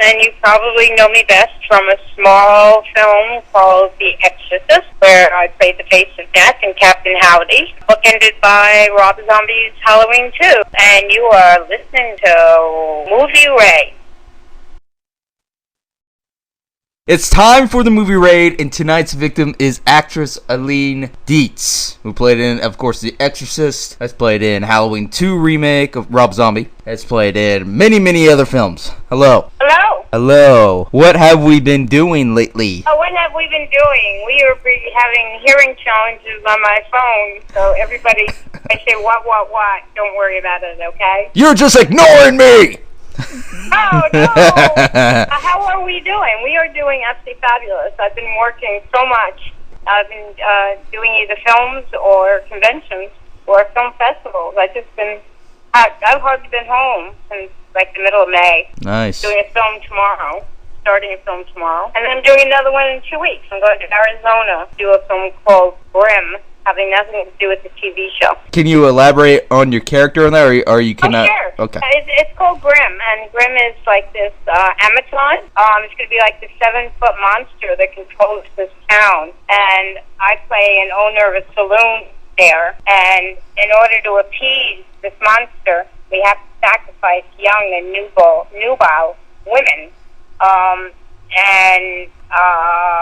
and you probably know me best from a small film called The Exorcist, where I played the face of death in Captain Howdy, bookended by Rob Zombie's Halloween 2. And you are listening to Movie Ray. It's time for the movie raid, and tonight's victim is actress Eileen Dietz, who played in, of course, The Exorcist, has played in Halloween 2 remake of Rob Zombie, has played in many, many other films. Hello. Hello. Hello. What have we been doing lately? Oh, what have we been doing? We are having hearing challenges on my phone, so everybody, I say, what, don't worry about it, okay? You're just ignoring me! Oh, no! How are we doing? We are doing absolutely fabulous. I've been working so much. I've been doing either films or conventions or film festivals. I've hardly been home since like the middle of May. Nice. Doing a film tomorrow, starting a film tomorrow. And then I'm doing another one in 2 weeks. I'm going to Arizona to do a film called Grimm, having nothing to do with the TV show. Can you elaborate on your character on that, or you cannot? Oh, sure. Okay. It's called Grimm, and Grimm is like this Amazon. It's going to be like the 7-foot monster that controls this town. And I play an owner of a saloon there. And in order to appease this monster, we have to sacrifice young and nubile women,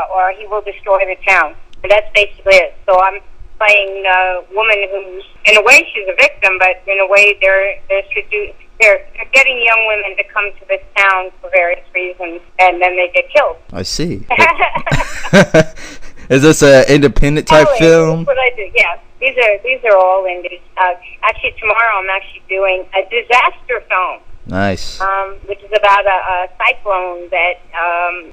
or he will destroy the town. And that's basically it. So I'm playing a woman who's, in a way, she's a victim, but in a way, they're getting young women to come to this town for various reasons, and then they get killed. I see. Is this an independent type film? That's what I do. Yeah, these are all indies. Actually, tomorrow I'm actually doing a disaster film. Nice. Which is about a cyclone that,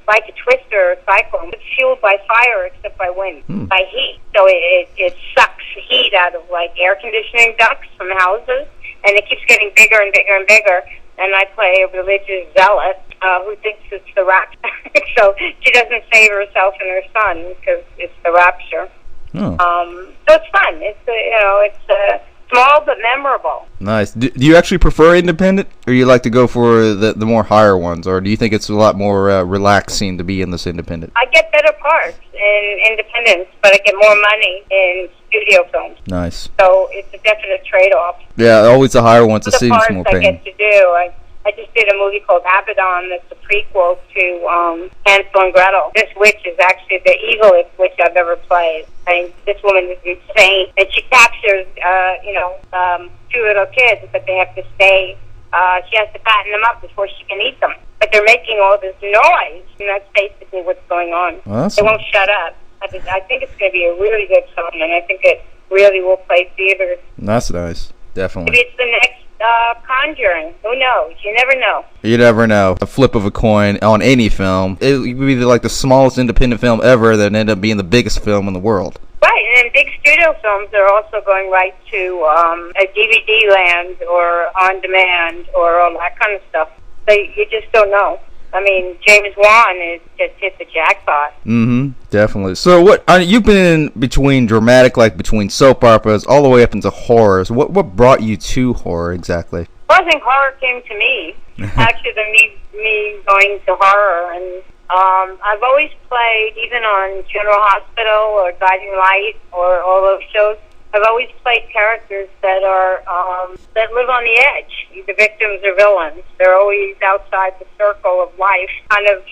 like a twister cyclone, it's fueled by fire except by wind, by heat. So it sucks heat out of like air conditioning ducts from houses, and it keeps getting bigger and bigger and bigger. And I play a religious zealot who thinks it's the rapture. So she doesn't save herself and her son because it's the rapture. Oh. So it's fun. It's small but memorable. Nice. Do you actually prefer independent, or you like to go for the more higher ones, or do you think it's a lot more relaxing to be in this independent? I get better parts in independence, but I get more money in studio films. Nice. So it's a definite trade-off. Yeah, always the higher ones. It seems more pain. pain. I get to do. I just did a movie called Abaddon that's a prequel to Hansel and Gretel. This witch is actually the evilest witch I've ever played. I mean, this woman is insane. And she captures, two little kids, but they have to stay. She has to fatten them up before she can eat them. But they're making all this noise, and that's basically what's going on. Well, they won't shut up. I think it's going to be a really good film, and I think it really will play theaters. That's nice. Definitely. Maybe it's the next Conjuring. Who knows? You never know. You never know. A flip of a coin on any film. It would be like the smallest independent film ever that end up being the biggest film in the world. Right, and then big studio films are also going right to a DVD land or on demand or all that kind of stuff. So you just don't know. I mean, James Wan is just hit the jackpot. Mm-hmm. Definitely. So what you've been in between dramatic, like between soap operas, all the way up into horrors. What brought you to horror exactly? Well, I think horror came to me. Actually, me going to horror, and I've always played, even on General Hospital or Guiding Light or all those shows. I've always played characters that are that live on the edge, either victims or villains. They're always outside the circle of life, kind of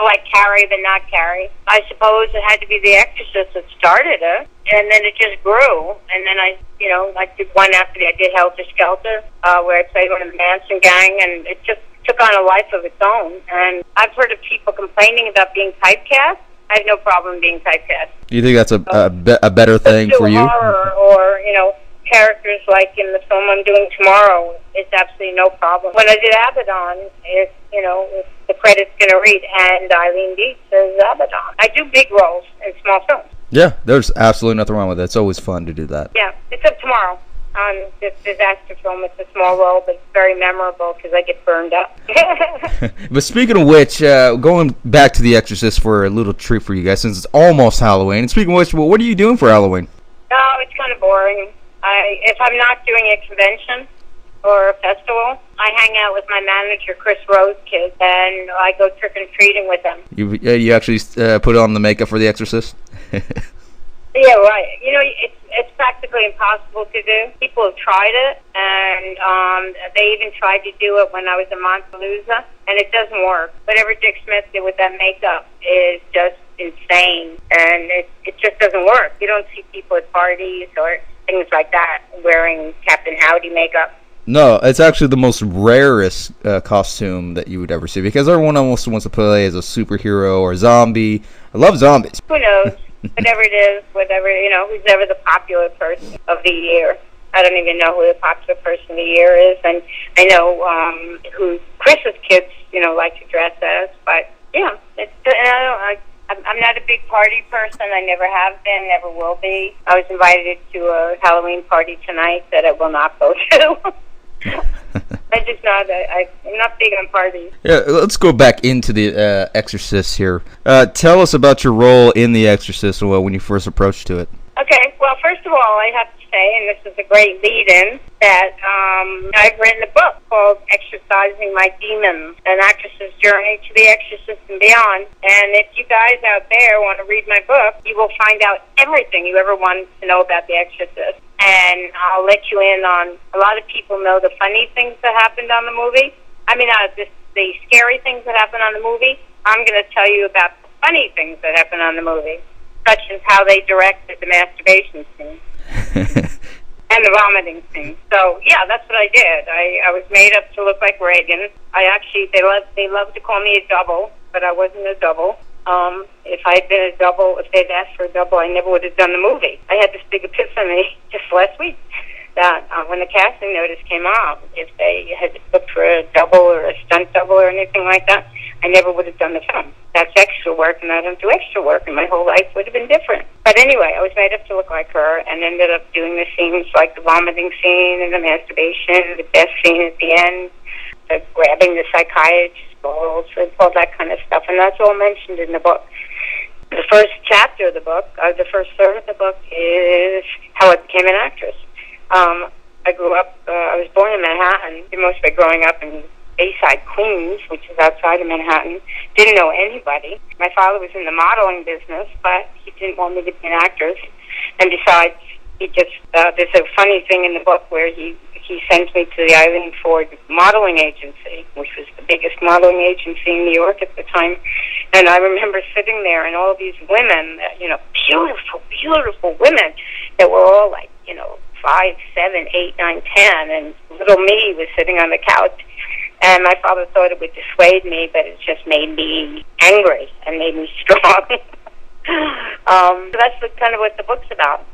like Carrie but not Carrie. I suppose it had to be The Exorcist that started it, and then it just grew. And then I did one after that. I did Helter Skelter, where I played one of the Manson gang, and it just took on a life of its own. And I've heard of people complaining about being typecast. I have no problem being typecast. Do you think that's a better thing for you? Horror or, characters like in the film I'm doing tomorrow, it's absolutely no problem. When I did Abaddon, the credit's going to read, and Eileen Dietz as Abaddon. I do big roles in small films. Yeah, there's absolutely nothing wrong with that. It's always fun to do that. Yeah, except tomorrow. On this disaster film, it's a small role, but it's very memorable because I get burned up. But speaking of which, going back to The Exorcist for a little treat for you guys, since it's almost Halloween. And speaking of which, what are you doing for Halloween? Oh, it's kind of boring. If I'm not doing a convention or a festival, I hang out with my manager, Chris Rose kids, and I go trick-or-treating with them. You actually put on the makeup for The Exorcist? Yeah, right. You know, it's practically impossible to do. People have tried it, and they even tried to do it when I was in Montaloosa, and it doesn't work. Whatever Dick Smith did with that makeup is just insane, and it just doesn't work. You don't see people at parties or things like that wearing Captain Howdy makeup. No, it's actually the most rarest costume that you would ever see, because everyone almost wants to play as a superhero or a zombie. I love zombies. Who knows? Whatever it is, who's ever the popular person of the year. I don't even know who the popular person of the year is, and I know who Chris's kids, like to dress as. But yeah, I'm not a big party person. I never have been, never will be. I was invited to a Halloween party tonight that I will not go to. I'm just not. I'm not big on parties. Yeah, let's go back into The Exorcist here. Tell us about your role in The Exorcist when you first approached to it. Okay, well, first of all, I have to say, and this is a great lead-in, that I've written a book called Exorcising My Demons, An Actress's Journey to the Exorcist and Beyond. And if you guys out there want to read my book, you will find out everything you ever wanted to know about The Exorcist. And I'll let you in on, a lot of people know the funny things that happened on the movie. I mean, the scary things that happened on the movie. I'm going to tell you about the funny things that happened on the movie, such as how they directed the masturbation scene and the vomiting scene. So, yeah, that's what I did. I was made up to look like Reagan. They love to call me a double, but I wasn't a double. If I had been a double, if they'd asked for a double, I never would have done the movie. I had this big epiphany just last week that when the casting notice came out, if they had looked for a double or a stunt double or anything like that, I never would have done the film. That's extra work, and I don't do extra work, and my whole life would have been different. But anyway, I was made up to look like her, and ended up doing the scenes like the vomiting scene and the masturbation, the death scene at the end, the grabbing the psychiatrist's balls, and all that kind of stuff, and that's all mentioned in the book. The first chapter of the book, the first third of the book, is how I became an actress. I grew up, I was born in Manhattan, did most of it growing up in Bayside, Queens, which is outside of Manhattan. Didn't know anybody. My father was in the modeling business, but he didn't want me to be an actress. And besides, there's a funny thing in the book where he sent me to the Eileen Ford modeling agency, which was the biggest modeling agency in New York at the time. And I remember sitting there and all these women, beautiful, beautiful women that were all like, 5, 7, 8, 9, 10, and little me was sitting on the couch. And my father thought it would dissuade me, but it just made me angry and made me strong. So that's kind of what the book's about.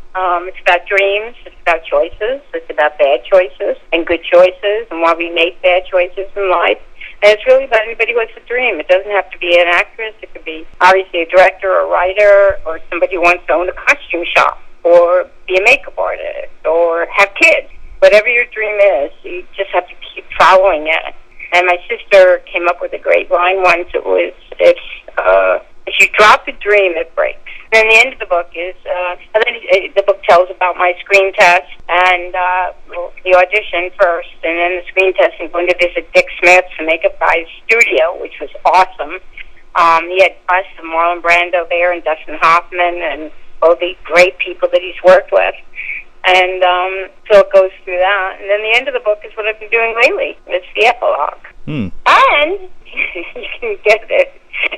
It's about dreams, it's about choices, it's about bad choices and good choices, and why we make bad choices in life. And it's really about anybody who has a dream. It doesn't have to be an actress. It could be obviously a director or a writer or somebody who wants to own a costume shop or be a makeup artist or have kids. Whatever your dream is, you just have to keep following it. And my sister came up with a great line once. It was, if you drop a dream, it breaks. And the end of the book is, and then the book tells about my screen test and the audition first, and then the screen test, and going to visit Dick Smith's, the makeup guy's studio, which was awesome. He had us and Marlon Brando there, and Dustin Hoffman, and all the great people that he's worked with. And so it goes through that. And then the end of the book is what I've been doing lately. It's the epilogue. And you can get it.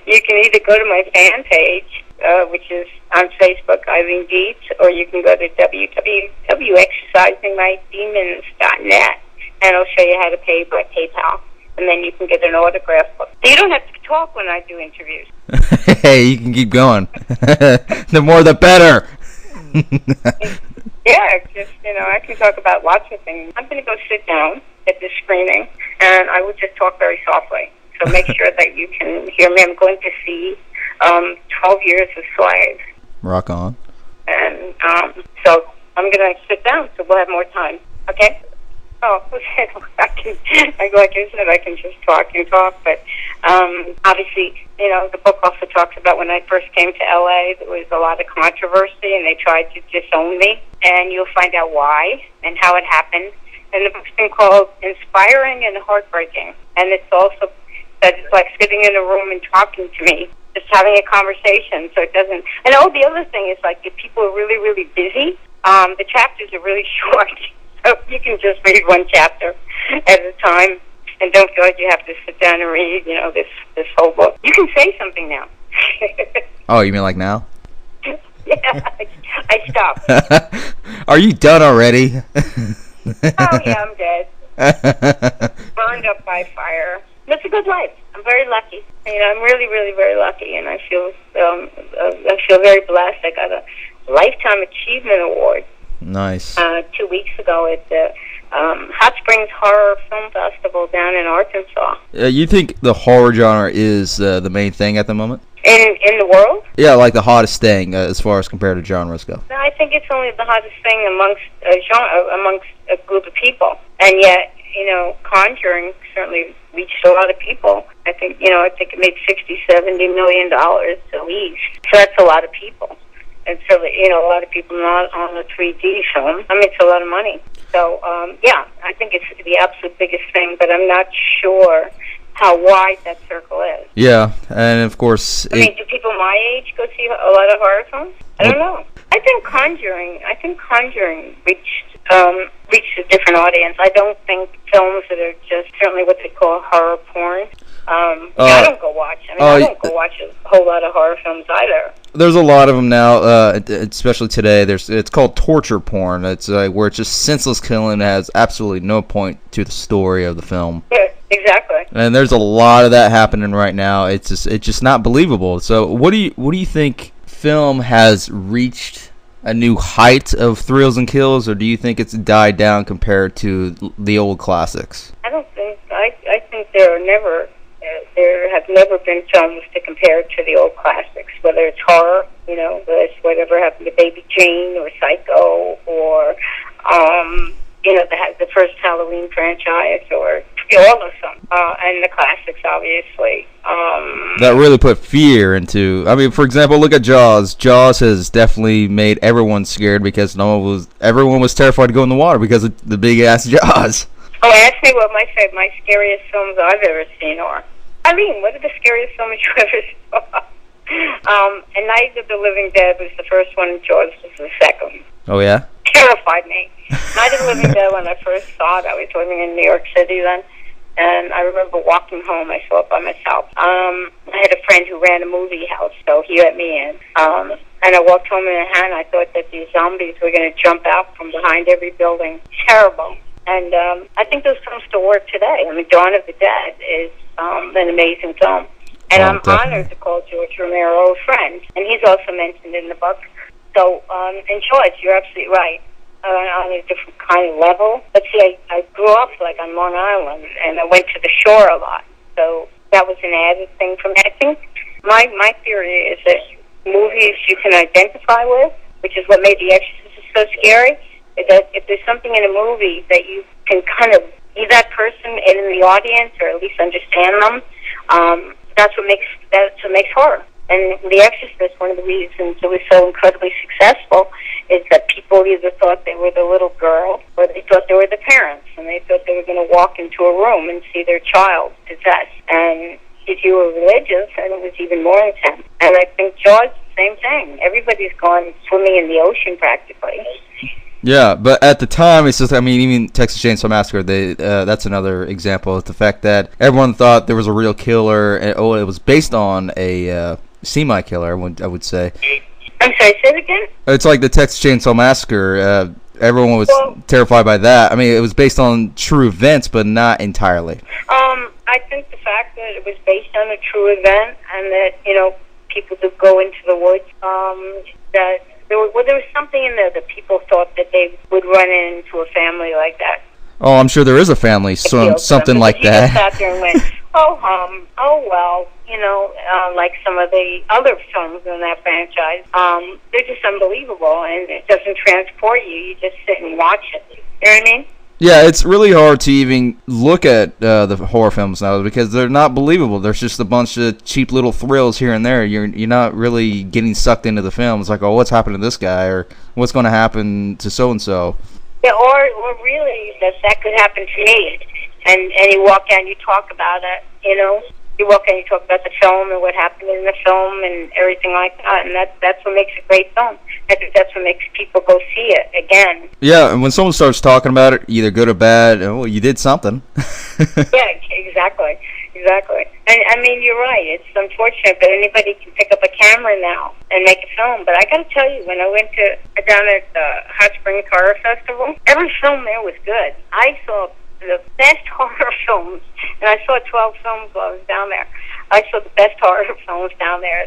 You can either go to my fan page, which is on Facebook, Eileen Dietz, or you can go to www.exorcisingmydemons.net, and it'll show you how to pay by PayPal. And then you can get an autograph book. So you don't have to talk when I do interviews. Hey, you can keep going. The more the better. Yeah, just, I can talk about lots of things. I'm going to go sit down at this screening, and I will just talk very softly. So make sure that you can hear me. I'm going to see 12 Years a Slave. Rock on. And so I'm going to sit down, so we'll have more time. Okay? Oh, like I said, I can just talk and talk, but obviously, the book also talks about when I first came to L.A., there was a lot of controversy, and they tried to disown me, and you'll find out why and how it happened, and the book's been called Inspiring and Heartbreaking. And it's also that it's like sitting in a room and talking to me, just having a conversation. So it doesn't. And the other thing is, like, if people are really, really busy, the chapters are really short. So you can just read one chapter at a time, and don't feel like you have to sit down and read, this whole book. You can say something now. Oh, you mean like now? Yeah, I stopped. Are you done already? Oh, yeah, I'm dead. Burned up by fire. It's a good life. I'm very lucky. I'm really, really very lucky, and I feel very blessed. I got a Lifetime Achievement Award. Nice. 2 weeks ago at the Hot Springs Horror Film Festival down in Arkansas. You think the horror genre is the main thing at the moment? In the world? Yeah, like the hottest thing as far as compared to genres go. No, I think it's only the hottest thing amongst a group of people, and yet Conjuring certainly reached a lot of people. I think it made $60-70 million at least. So that's a lot of people. And so, a lot of people not on the 3D film. I mean, it's a lot of money. So, I think it's the absolute biggest thing, but I'm not sure how wide that circle is. Yeah, and of course... do people my age go see a lot of horror films? I don't know. I think Conjuring reached a different audience. I don't think films that are just certainly what they call horror porn. I don't go watch. I don't go watch a whole lot of horror films either. There's a lot of them now, especially today. It's called torture porn. It's where it's just senseless killing has absolutely no point to the story of the film. Yeah, exactly. And there's a lot of that happening right now. It's just not believable. So what do you think? Film has reached a new height of thrills and kills, or do you think it's died down compared to the old classics? I don't think. I think there have never been films to compare to the old classics, whether it's horror, whatever happened to Baby Jane or Psycho, or the first Halloween franchise, or all of them, and the classics, obviously. That really put fear into. For example, look at Jaws. Jaws has definitely made everyone scared because everyone was terrified to go in the water because of the big ass Jaws. Oh, ask me what my scariest films I've ever seen are. Eileen, what are the scariest films you ever saw? And Night of the Living Dead was the first one, and Jaws was the second. Oh, yeah? Terrified me. Night of the Living Dead, when I first saw it, I was living in New York City then, and I remember walking home. I saw it by myself. I had a friend who ran a movie house, so he let me in. And I walked home in a hand. I thought that these zombies were going to jump out from behind every building. Terrible. And I think those films still work today. Dawn of the Dead is an amazing film. And I'm honored to call George Romero a friend. And he's also mentioned in the book. So, and George, you're absolutely right. On a different kind of level. But see, I grew up on Long Island, and I went to the shore a lot. So that was an added thing for me. I think my theory is that movies you can identify with, which is what made The Exorcist so scary, is that if there's something in a movie that you can kind of be that person in the audience, or at least understand them, that's what makes horror. And The Exorcist, one of the reasons it was so incredibly successful is that people either thought they were the little girl or they thought they were the parents, and they thought they were going to walk into a room and see their child possessed. And if you were religious, then it was even more intense. And I think Jaws, same thing. Everybody's gone swimming in the ocean practically. Yeah, but at the time, it's just, even Texas Chainsaw Massacre, that's another example of the fact that everyone thought there was a real killer, and it was based on a semi-killer, I would say. I'm sorry, say it again? It's like the Texas Chainsaw Massacre. Everyone was terrified by that. It was based on true events, but not entirely. I think the fact that it was based on a true event, and that, people would go into the woods, that there was something in there that people thought that they would run into a family like that. Oh, I'm sure there is a family, something like that. He just sat there and went, oh well, like some of the other films in that franchise. They're just unbelievable, and it doesn't transport you. You just sit and watch it. You know what I mean? Yeah, it's really hard to even look at the horror films now because they're not believable. There's just a bunch of cheap little thrills here and there. You're not really getting sucked into the film. It's like, oh, what's happened to this guy, or what's going to happen to so and so. Yeah, or really that could happen to me. And you walk out and you talk about it, you know. You walk out and you talk about the film and what happened in the film and everything like that. And that's what makes a great film. I think that's what makes people go see it again. Yeah, and when someone starts talking about it, either good or bad, well, you did something. Yeah, exactly. Exactly. And I mean, you're right. It's unfortunate, but anybody can pick up a camera now and make a film. But I got to tell you, when I went down at the Hot Springs Horror Festival, every film there was good. I saw the best horror films, and I saw 12 films while I was down there. I saw the best horror films down there.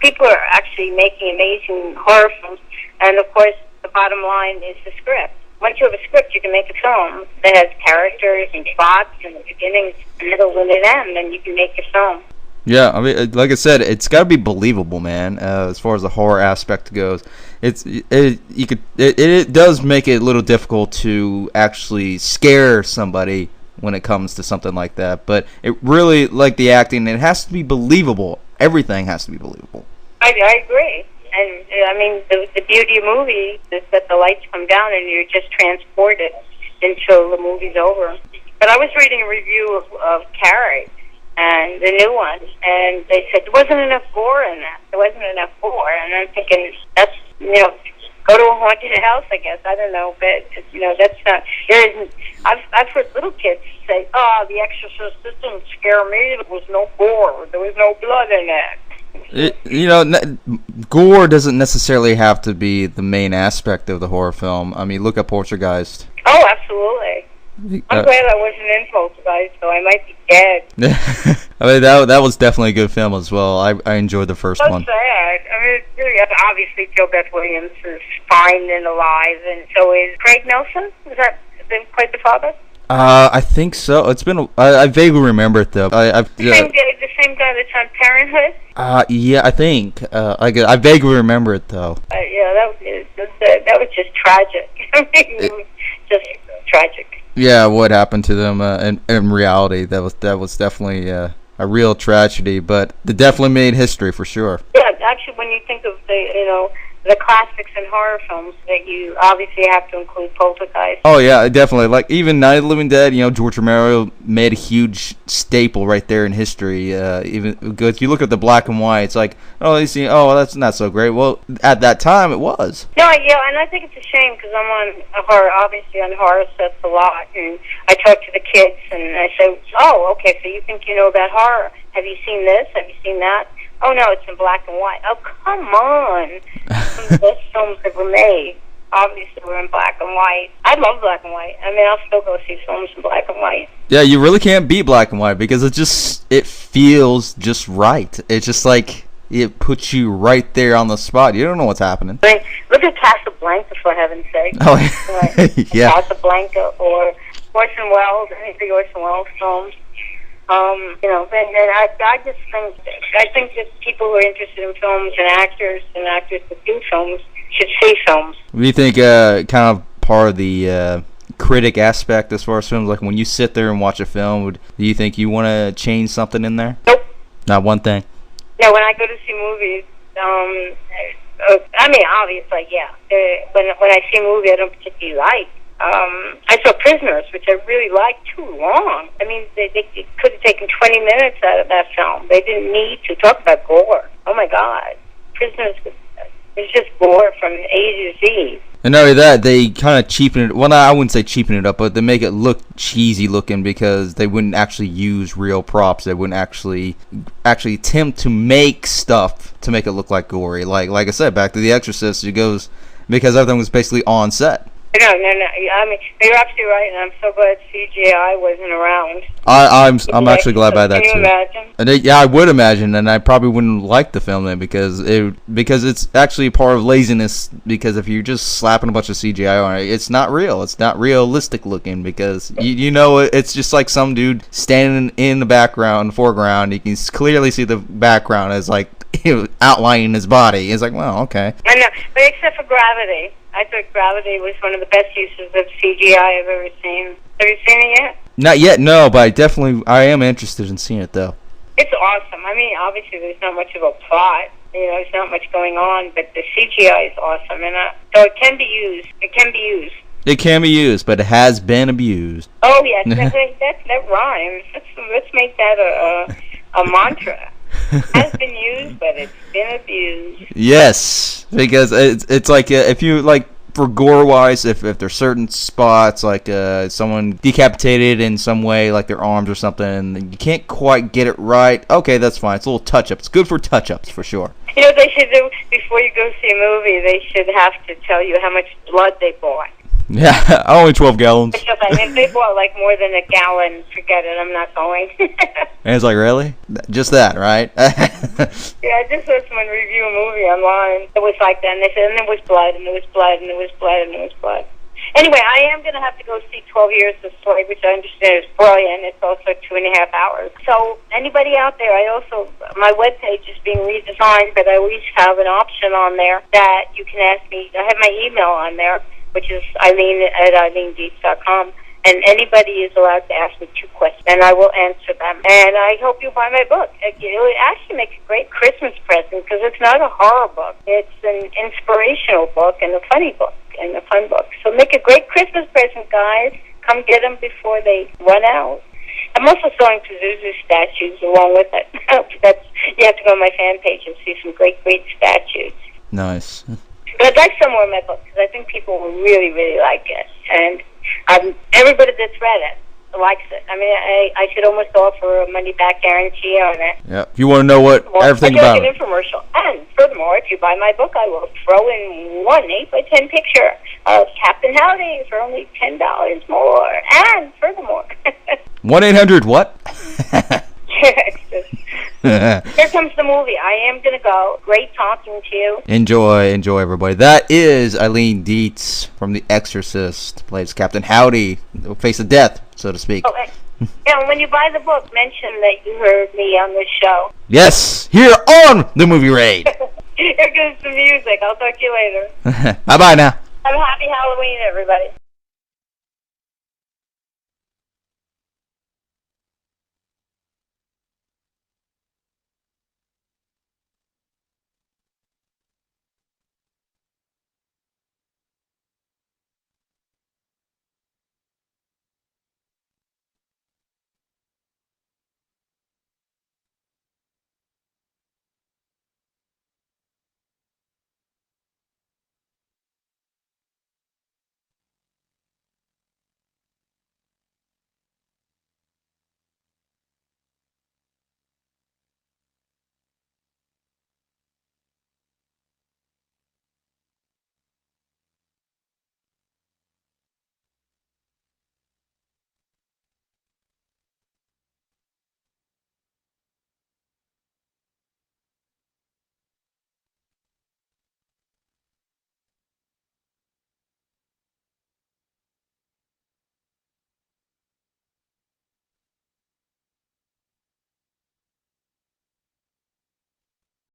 People are actually making amazing horror films, and of course, the bottom line is the script. Once you have a script, you can make a film that has characters and plots and the beginning, middle, and an end, and you can make a film. Yeah, I mean, like I said, it's got to be believable, man. As far as the horror aspect goes, it does make it a little difficult to actually scare somebody when it comes to something like that. But it really, like the acting, it has to be believable. Everything has to be believable. I agree. And, I mean, the beauty of movies is that the lights come down and you're just transported until the movie's over. But I was reading a review of Carrie, and the new one, and they said there wasn't enough gore in that. There wasn't enough gore. And I'm thinking, that's, go to a haunted house, I guess. I don't know, but, that's not, there isn't, I've heard little kids say, oh, The Exorcist didn't scare me. There was no gore. There was no blood in it. Gore doesn't necessarily have to be the main aspect of the horror film. I mean, look at Poltergeist. Oh, absolutely. I'm glad I wasn't in Poltergeist, so I might be dead. I mean, that was definitely a good film as well. I enjoyed the first one. So sad. I mean, really, obviously, Joe Beth Williams is fine and alive, and so is Craig Nelson. Is that played the father? I think so. It's been. I vaguely remember it though. The same guy that's on Parenthood. Yeah, I think. I vaguely remember it though. Yeah, that was just tragic. I mean, just tragic. Yeah, what happened to them in reality? That was definitely a real tragedy, but it definitely made history for sure. Yeah, actually, when you think of the classics in horror films, that you obviously have to include Poltergeist. Oh yeah, definitely. Like even Night of the Living Dead, George Romero made a huge staple right there in history. Even because you look at the black and white, it's like, that's not so great. Well, at that time, it was. No, yeah, and I think it's a shame because I'm on horror sets a lot, and I talk to the kids and I say, oh, okay, so you think you know about horror? Have you seen this? Have you seen that? Oh, no, it's in black and white. Oh, come on. Some of the best films ever made, obviously, were in black and white. I love black and white. I mean, I'll still go see films in black and white. Yeah, you really can't beat black and white because it feels just right. It's just like it puts you right there on the spot. You don't know what's happening. I mean, look at Casablanca, for heaven's sake. Oh, yeah. Casablanca or Orson Welles, any of the Orson Welles films. I think that people who are interested in films and actors that do films should see films. What do you think, kind of part of the critic aspect as far as films, like when you sit there and watch a film, do you think you want to change something in there? Nope. Not one thing? No, when I go to see movies, I mean, obviously, yeah. When I see a movie I don't particularly like, I saw Prisoners, which I really liked, too long. I mean, they could have taken 20 minutes out of that film. They didn't need to talk about gore. Oh, my God. Prisoners was just gore from A to Z. And not only that, they kind of cheapen it. Well, I wouldn't say cheapen it up, but they make it look cheesy looking because they wouldn't actually use real props. They wouldn't actually attempt to make stuff to make it look like gory. Like I said, back to The Exorcist, it goes because everything was basically on set. No. I mean, you're absolutely right, and I'm so glad CGI wasn't around. I'm actually glad by that too. Can you imagine? And yeah, I would imagine, and I probably wouldn't like the film then because it's actually part of laziness. Because if you're just slapping a bunch of CGI on it, it's not real. It's not realistic looking because it's just like some dude standing in the background, foreground. You can clearly see the background as like outlining his body. It's like, well, okay. I know, but except for Gravity. I thought Gravity was one of the best uses of CGI I've ever seen. Have you seen it yet? Not yet, no, but I am interested in seeing it, though. It's awesome. I mean, obviously there's not much of a plot. There's not much going on, but the CGI is awesome. And so it can be used. It can be used. It can be used, but it has been abused. Oh, yes, that rhymes. Let's make that a mantra. Has been used, but it's been abused. Yes, because it's like if you like for gore wise, if there's certain spots like someone decapitated in some way, like their arms or something, and you can't quite get it right. Okay, that's fine. It's a little touch up. It's good for touch ups for sure. You know what they should do before you go see a movie? They should have to tell you how much blood they bought. Yeah, only 12 gallons. Because if they bought like more than a gallon, forget it. I'm not going. And it's like, really? Just that, right? Yeah, I just saw someone review a movie online. It was like that, and they said, and there was blood, and there was blood, and there was blood, and there was blood. Anyway, I am going to have to go see 12 Years a Slave, which I understand is brilliant. It's also 2.5 hours. So anybody out there, my webpage is being redesigned, but I always have an option on there that you can ask me. I have my email on there, which is Eileen@EileenDietz.com. And anybody is allowed to ask me 2 questions, and I will answer them. And I hope you buy my book. It actually makes a great Christmas present because it's not a horror book. It's an inspirational book and a funny book and a fun book. So make a great Christmas present, guys. Come get them before they run out. I'm also selling Pazuzu statues along with it. You have to go on my fan page and see some great statues. Nice. But I'd like some more of my books because I think people will really, really like it. And everybody that's read it likes it. I mean, I should almost offer a money-back guarantee on it. Yeah. If you want to know everything about it. Like an infomercial. And furthermore, if you buy my book, I will throw in one 8x10 picture of Captain Howdy for only $10 more. And furthermore, 1-800 what? Here comes the movie. I am going to go. Great talking to you. Enjoy, everybody. That is Eileen Dietz from The Exorcist. Plays Captain Howdy, the face of death, so to speak. Oh, and when you buy the book, mention that you heard me on this show. Yes, here on the Movie Raid. Here goes the music. I'll talk to you later. Bye-bye now. Have a happy Halloween, everybody.